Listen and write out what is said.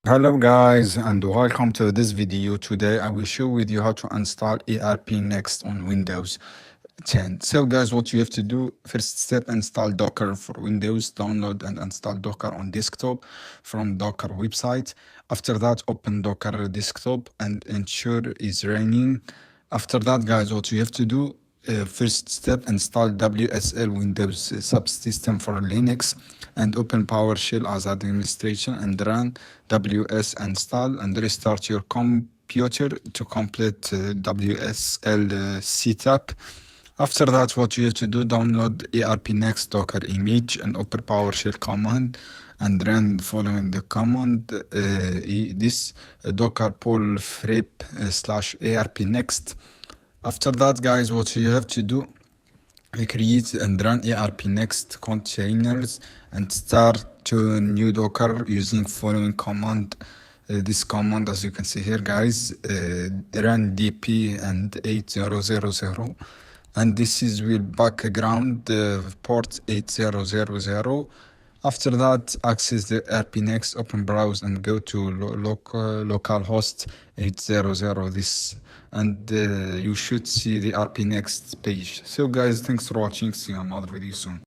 Hello guys and welcome to this video. Today I will show with you how to install ERPNext on Windows 10. So guys, what you have to do, first step, install Docker for Windows, download and install Docker on desktop from Docker website. After that, open Docker desktop and ensure it's running. After that guys, what you have to do, first step, install WSL Windows subsystem for Linux and open PowerShell as administration and run WS install and restart your computer to complete WSL setup. After that, what you have to do, download ERPNext Docker image and open PowerShell command and run following the command this docker pull frip /ERPNext. After that, guys, what you have to do, create and run ERPNext containers and start to new Docker using following command. This command, as you can see here, guys, run dp and 8000, and this is will background port 8000. After that, access the ERPNext, open browse and go to localhost 800 this, and you should see the ERPNext page. So guys, thanks for watching. See you on another video soon.